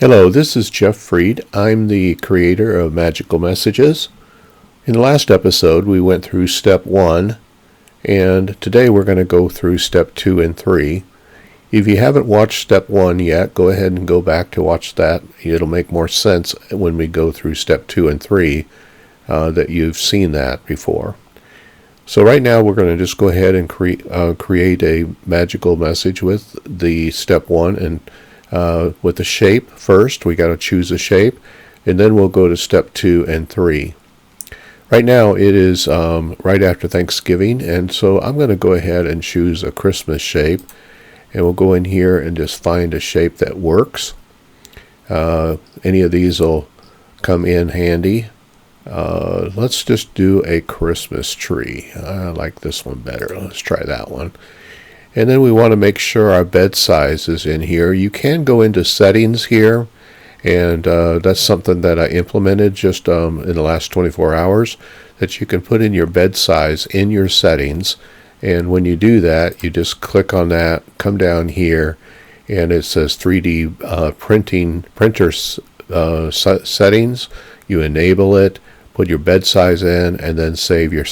Hello, this is Jeff Fried. I'm the creator of Magical Messages. In the last episode, we went through step 1, and today we're going to go through step 2 and 3. If you haven't watched step 1 yet, go ahead and go back to watch that. It'll make more sense when we go through step 2 and 3 that you've seen that before. So right now we're going to just go ahead and create a magical message with the step 1 and with the shape first. We got to choose a shape, and then we'll go to step 2 and 3. Right now it is right after Thanksgiving, and so I'm going to go ahead and choose a Christmas shape, and we'll go in here and just find a shape that works. Any of these will come in handy. Let's just do a Christmas tree. I like this one better. Let's try that one. And then we want to make sure our bed size is in here. You can go into settings here, and that's something that I implemented just in the last 24 hours, that you can put in your bed size in your settings. And when you do that, you just click on that, come down here, and it says 3D printer settings. You enable it, put your bed size in, and then save your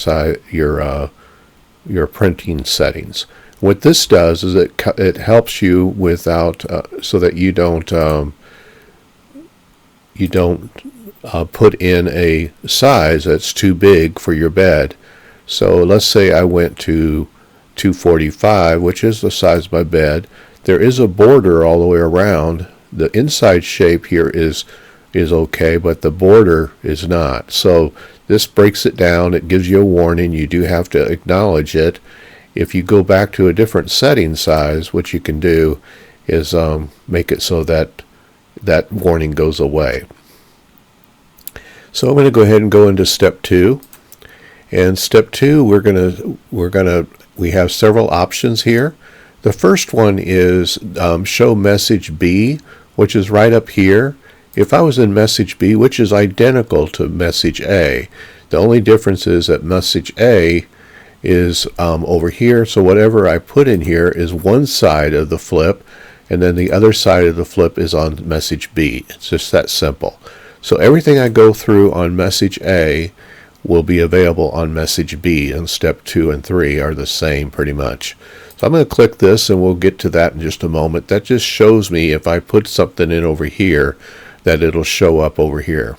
printing settings. What this does is it helps you without so that you don't put in a size that's too big for your bed. So let's say I went to 245, which is the size of my bed. There is a border all the way around. The inside shape here is okay, but the border is not. So this breaks it down. It gives you a warning. You do have to acknowledge it. If you go back to a different setting size, what you can do is make it so that that warning goes away. So I'm going to go ahead and go into step 2. And step 2, we have several options here. The first one is show message B, which is right up here. If I was in message B, which is identical to message A, the only difference is that message A is over here, so whatever I put in here is one side of the flip, and then the other side of the flip is on message B. It's just that simple. So everything I go through on message A will be available on message B, and step 2 and 3 are the same pretty much. So I'm going to click this, and we'll get to that in just a moment. That just shows me if I put something in over here that it'll show up over here.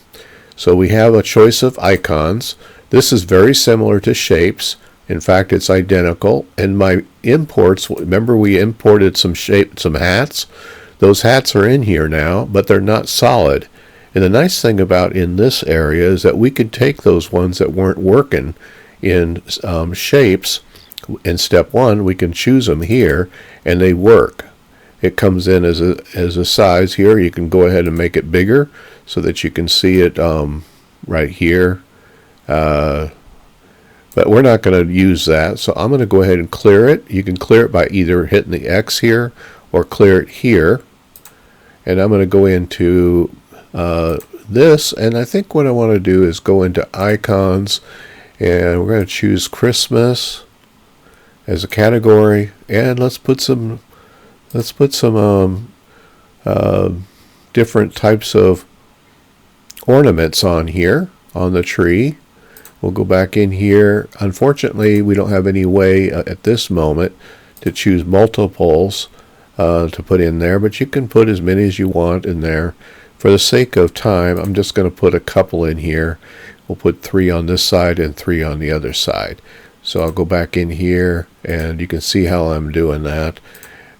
So we have a choice of icons. This is very similar to shapes. In fact, it's identical. And my imports, remember we imported some hats? Those hats are in here now, but they're not solid. And the nice thing about in this area is that we could take those ones that weren't working in shapes. In step 1, we can choose them here, and they work. It comes in as a size here. You can go ahead and make it bigger so that you can see it right here. But we're not going to use that, so I'm going to go ahead and clear it. You can clear it by either hitting the X here or clear it here. And I'm going to go into this, and I think what I want to do is go into icons, and we're going to choose Christmas as a category, and let's put some different types of ornaments on here on the tree. We'll go back in here. Unfortunately, we don't have any way at this moment to choose multiples to put in there, but you can put as many as you want in there. For the sake of time, I'm just going to put a couple in here. We'll put 3 on this side and 3 on the other side. So I'll go back in here, and you can see how I'm doing that.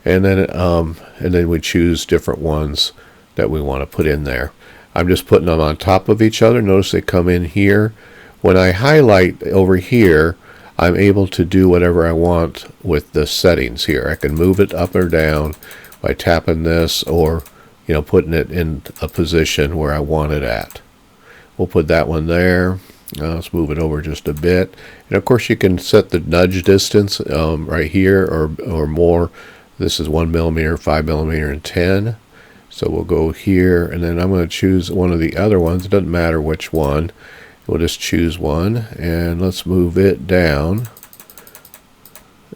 And then we choose different ones that we want to put in there. I'm just putting them on top of each other. Notice they come in here. When I highlight over here, I'm able to do whatever I want with the settings here. I can move it up or down by tapping this, or putting it in a position where I want it at. We'll put that one there. Let's move it over just a bit. And of course you can set the nudge distance right here or more. This is 1 millimeter, 5 millimeter, and 10. So we'll go here, and then I'm going to choose one of the other ones. It doesn't matter which one. We'll just choose one, and let's move it down.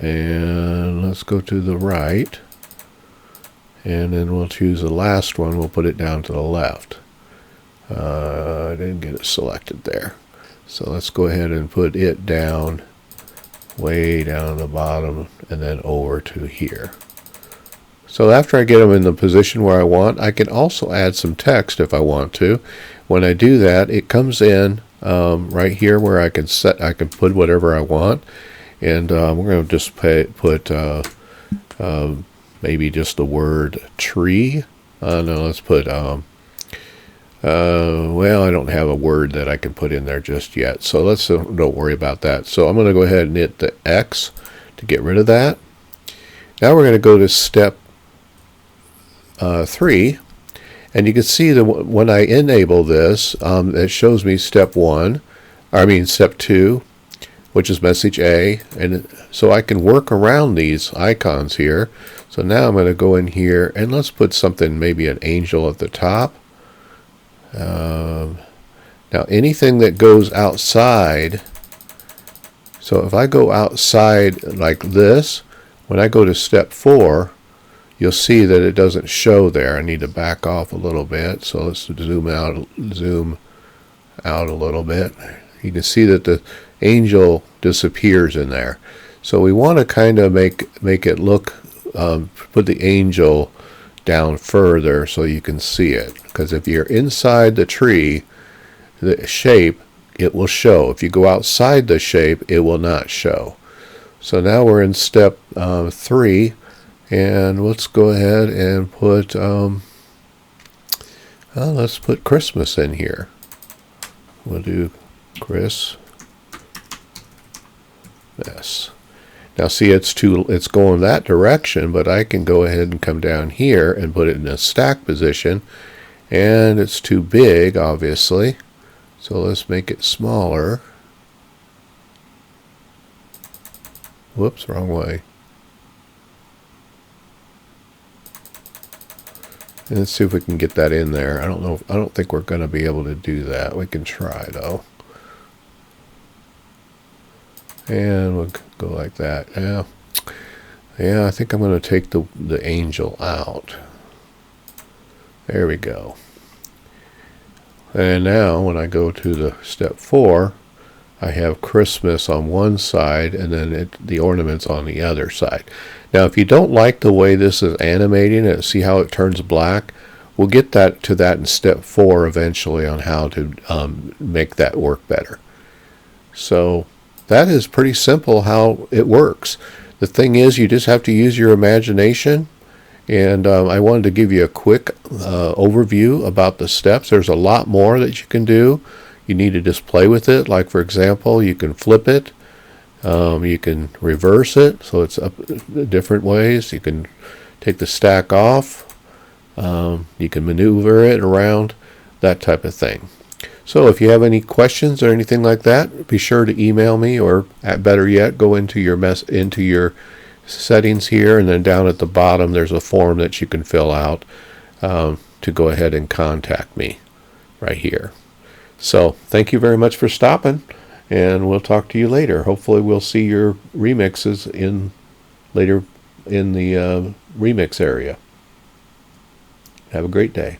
And let's go to the right. And then we'll choose the last one. We'll put it down to the left. I didn't get it selected there. So let's go ahead and put it down, way down at the bottom, and then over to here. So after I get them in the position where I want, I can also add some text if I want to. When I do that, it comes in right here where I can put whatever I want. And we're going to just put maybe just the word tree. No, let's put, well, I don't have a word that I can put in there just yet. So let's don't worry about that. So I'm going to go ahead and hit the X to get rid of that. Now we're going to go to step 3. And you can see that when I enable this, it shows me step 2, which is message A. And so I can work around these icons here. So now I'm going to go in here and let's put something, maybe an angel at the top. Now anything that goes outside, so if I go outside like this, when I go to step 4, you'll see that it doesn't show there. I need to back off a little bit. So let's zoom out a little bit. You can see that the angel disappears in there. So we want to kind of make it look, put the angel down further so you can see it. Because if you're inside the tree, the shape, it will show. If you go outside the shape, it will not show. So now we're in step 3. And let's go ahead and put, let's put Christmas in here. We'll do Christmas. Now see, it's going that direction, but I can go ahead and come down here and put it in a stack position. And it's too big, obviously. So let's make it smaller. Whoops, wrong way. And let's see if we can get that in there. I don't think we're going to be able to do that. We can try though. And we'll go like that. Yeah, I think I'm going to take the angel out. There we go. And now when I go to the step 4, I have Christmas on one side and then the ornaments on the other side. Now if you don't like the way this is animating it, see how it turns black? We'll get to that in step 4 eventually on how to make that work better. So that is pretty simple how it works. The thing is, you just have to use your imagination. And I wanted to give you a quick overview about the steps. There's a lot more that you can do. You need to just play with it. Like for example, you can flip it. You can reverse it, so it's up different ways. You can take the stack off. You can maneuver it around, that type of thing. So if you have any questions or anything like that, be sure to email me, or better yet, go into your settings here, and then down at the bottom there's a form that you can fill out to go ahead and contact me right here. So thank you very much for stopping, and we'll talk to you later. Hopefully we'll see your remixes later in the remix area. Have a great day.